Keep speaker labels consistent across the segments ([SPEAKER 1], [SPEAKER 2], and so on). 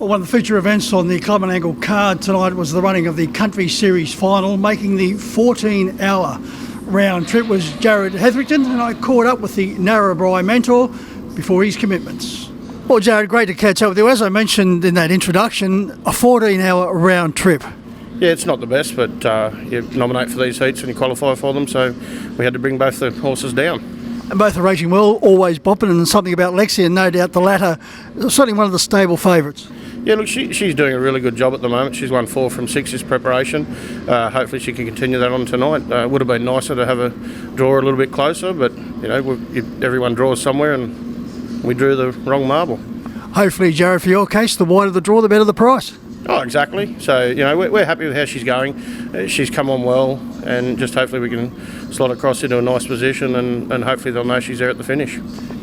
[SPEAKER 1] Well, one of the feature events on the Club and Angle card tonight was the running of the Country Series final. Making the 14-hour round trip was Jared Hetherington, and I caught up with the Narrabri mentor before his commitments. Well, Jared, great to catch up with you. As I mentioned in that introduction, a 14-hour round trip.
[SPEAKER 2] Yeah, it's not the best, but you nominate for these heats and you qualify for them, so we had to bring both the horses down.
[SPEAKER 1] And both are racing well, always bopping, and something about Lexi, and no doubt the latter, certainly one of the stable favourites.
[SPEAKER 2] Yeah, look, she's doing a really good job at the moment. She's won 4 from 6 this preparation. Hopefully she can continue that on tonight. Would have been nicer to have a draw a little bit closer, but you know, everyone draws somewhere, and we drew the wrong marble.
[SPEAKER 1] Hopefully, Jared, for your case, the wider the draw, the better the price.
[SPEAKER 2] Oh, exactly. So, you know, we're happy with how she's going. She's come on well, and just hopefully we can slot across into a nice position, and hopefully they'll know she's there at the finish.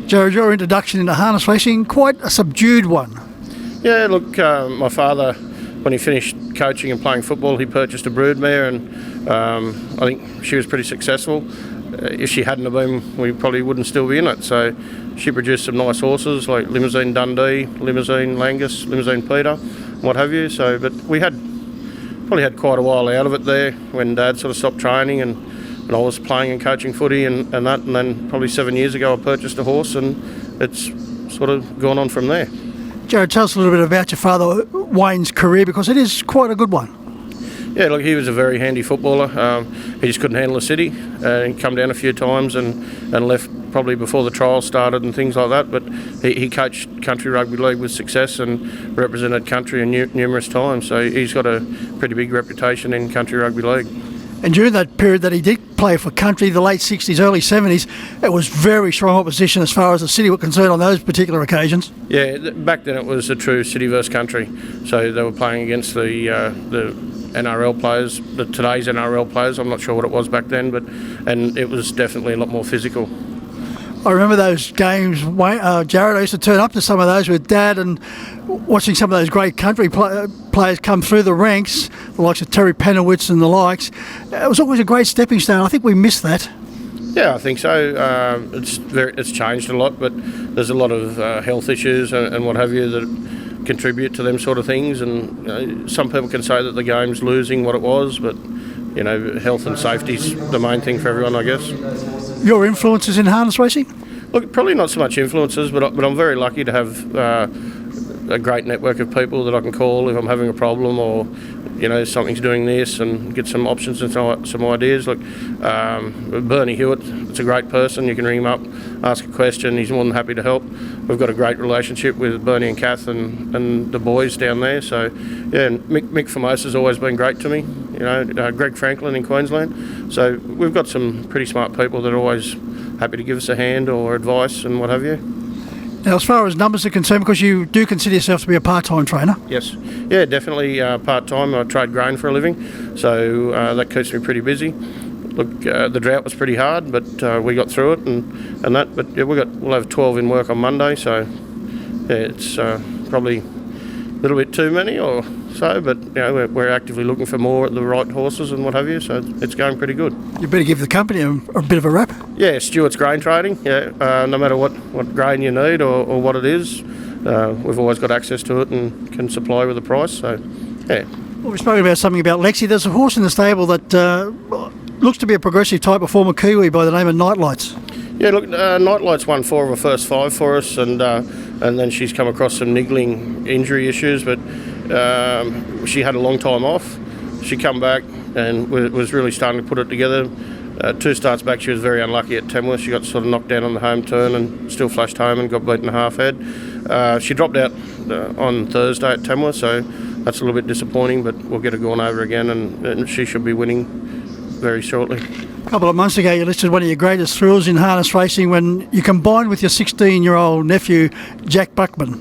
[SPEAKER 2] Jared,
[SPEAKER 1] your introduction into harness racing, quite a subdued one.
[SPEAKER 2] Yeah, look, my father, when he finished coaching and playing football, he purchased a broodmare, and I think she was pretty successul. If she hadn't have been, we probably wouldn't still be in it. So she produced some nice horses like Limousine Dundee, Limousine Langus, Limousine Peter, what have you. So, but we probably had quite a while out of it there when Dad sort of stopped training, and I was playing and coaching footy and that. And then probably 7 years ago, I purchased a horse, and it's sort of gone on from there.
[SPEAKER 1] Jared, tell us a little bit about your father Wayne's career, because it is quite a good one.
[SPEAKER 2] Yeah, look, he was a very handy footballer. He just couldn't handle the city. He come down a few times and left probably before the trials started and things like that. But he coached country rugby league with success and represented country numerous times. So he's got a pretty big reputation in country rugby league.
[SPEAKER 1] And during that period that he did play for country, the late 60s, early 70s, it was very strong opposition as far as the city were concerned on those particular occasions.
[SPEAKER 2] Yeah, back then it was a true city versus country. So they were playing against the NRL players, today's NRL players. I'm not sure what it was back then, and it was definitely a lot more physical.
[SPEAKER 1] I remember those games, Jared. I used to turn up to some of those with Dad and watching some of those great country players come through the ranks, the likes of Terry Penowitz and the likes. It was always a great stepping stone. I think we missed that.
[SPEAKER 2] Yeah, I think so. It's changed a lot, but there's a lot of health issues and what have you that contribute to them sort of things. And you know, some people can say that the game's losing what it was, but you know, health and safety's the main thing for everyone, I guess.
[SPEAKER 1] Your influences in harness racing?
[SPEAKER 2] Look, probably not so much influences, but I'm very lucky to have a great network of people that I can call if I'm having a problem, or you know, something's doing this, and get some options and some ideas. Like Bernie Hewitt, it's a great person. You can ring him up, ask a question. He's more than happy to help. We've got a great relationship with Bernie and Kath and the boys down there. So yeah, and Mick Formosa's always been great to me. You know, Greg Franklin in Queensland. So we've got some pretty smart people that are always happy to give us a hand or advice and what have you.
[SPEAKER 1] Now, as far as numbers are concerned, because you do consider yourself to be a part-time trainer?
[SPEAKER 2] Yes. Yeah, definitely part-time. I trade grain for a living, so that keeps me pretty busy. Look, the drought was pretty hard, but we got through it and that. But yeah, we'll have 12 in work on Monday, so yeah, it's probably a little bit too many or so, but you know, we're actively looking for more at the right horses and what have you, so it's going pretty good.
[SPEAKER 1] You better give the company a bit of a rap.
[SPEAKER 2] Yeah, Stewart's Grain Trading. Yeah, no matter what grain you need or what it is, we've always got access to it and can supply with a price. So, yeah.
[SPEAKER 1] Well, we spoke about something about Lexi. There's a horse in the stable that looks to be a progressive type of former Kiwi by the name of Nightlights.
[SPEAKER 2] Yeah, look, Nightlights won 4 of her first 5 for us, and then she's come across some niggling injury issues, but she had a long time off. She come back and was really starting to put it together. 2 starts back, she was very unlucky at Tamworth. She got sort of knocked down on the home turn and still flashed home and got beaten half head. She dropped out on Thursday at Tamworth, so that's a little bit disappointing, but we'll get her going over again, and she should be winning very shortly.
[SPEAKER 1] A couple of months ago, you listed one of your greatest thrills in harness racing when you combined with your 16-year-old nephew, Jack Buckman.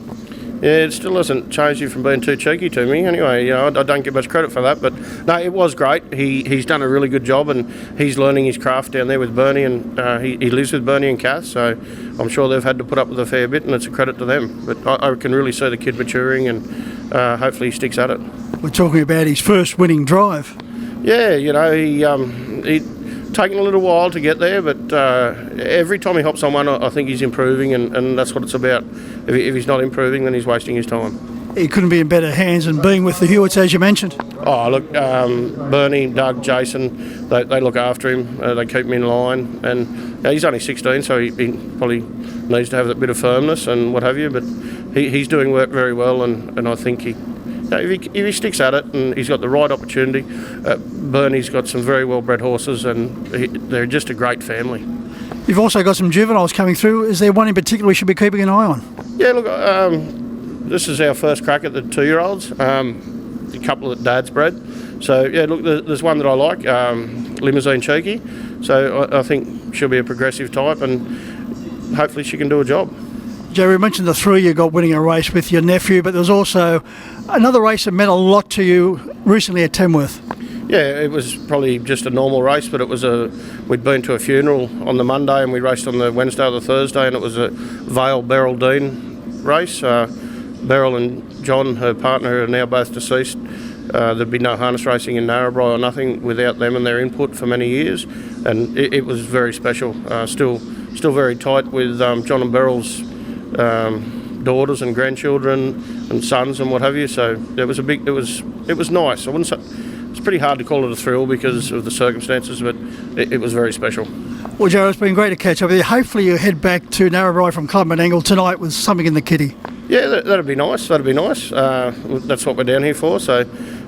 [SPEAKER 2] Yeah, it still hasn't changed you from being too cheeky to me. Anyway, you know, I don't get much credit for that, but no, it was great. He's done a really good job, and he's learning his craft down there with Bernie, and he lives with Bernie and Kath, so I'm sure they've had to put up with a fair bit, and it's a credit to them. But I can really see the kid maturing, and hopefully he sticks at it.
[SPEAKER 1] We're talking about his first winning drive.
[SPEAKER 2] Yeah, you know, he taken a little while to get there, but every time he hops on one, I think he's improving, and that's what it's about. If he's not improving, then he's wasting his time.
[SPEAKER 1] He couldn't be in better hands than being with the Hewitts, as you mentioned.
[SPEAKER 2] Oh, look, Bernie, Doug, Jason, they look after him. They keep him in line. And he's only 16, so he probably needs to have that bit of firmness and what have you. But he's doing work very well, and I think if he sticks at it and he's got the right opportunity, Bernie's got some very well-bred horses, and they're just a great family.
[SPEAKER 1] You've also got some juveniles coming through. Is there one in particular we should be keeping an eye on?
[SPEAKER 2] Yeah, look, this is our first crack at the 2-year-olds. A couple that Dad's bred. So, yeah, look, there's one that I like, Limousine Cheeky. So I think she'll be a progressive type, and hopefully she can do a job.
[SPEAKER 1] Jerry, you mentioned the 3 you got winning a race with your nephew, but there was also another race that meant a lot to you recently at Tamworth.
[SPEAKER 2] Yeah, it was probably just a normal race, but we'd been to a funeral on the Monday and we raced on the Wednesday or the Thursday, and it was a Vale Beryl Dean race. Beryl and John, her partner, are now both deceased. There'd be no harness racing in Narrabri or nothing without them and their input for many years, and it was very special. Still very tight with John and Beryl's daughters and grandchildren and sons and what have you. So it was nice. I wouldn't say it's pretty hard to call it a thrill because of the circumstances, but it was very special.
[SPEAKER 1] Well, Joe, it's been great to catch up with you. Hopefully you head back to Narrabri from Clubman Angle tonight with something in the kitty.
[SPEAKER 2] Yeah, that'd be nice. That'd be nice. That's what we're down here for. So,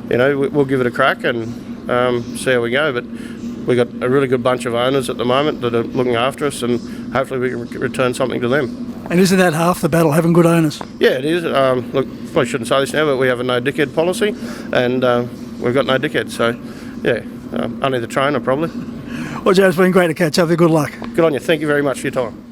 [SPEAKER 2] we'll give it a crack and see how we go. But we've got a really good bunch of owners at the moment that are looking after us, and hopefully we can return something to them.
[SPEAKER 1] And isn't that half the battle, having good owners?
[SPEAKER 2] Yeah, it is. Look, probably shouldn't say this now, but we have a no dickhead policy, and we've got no dickheads. So, yeah, only the trainer probably.
[SPEAKER 1] Well, Joe, it's been great to catch up with you. Good luck.
[SPEAKER 2] Good on you. Thank you very much for your time.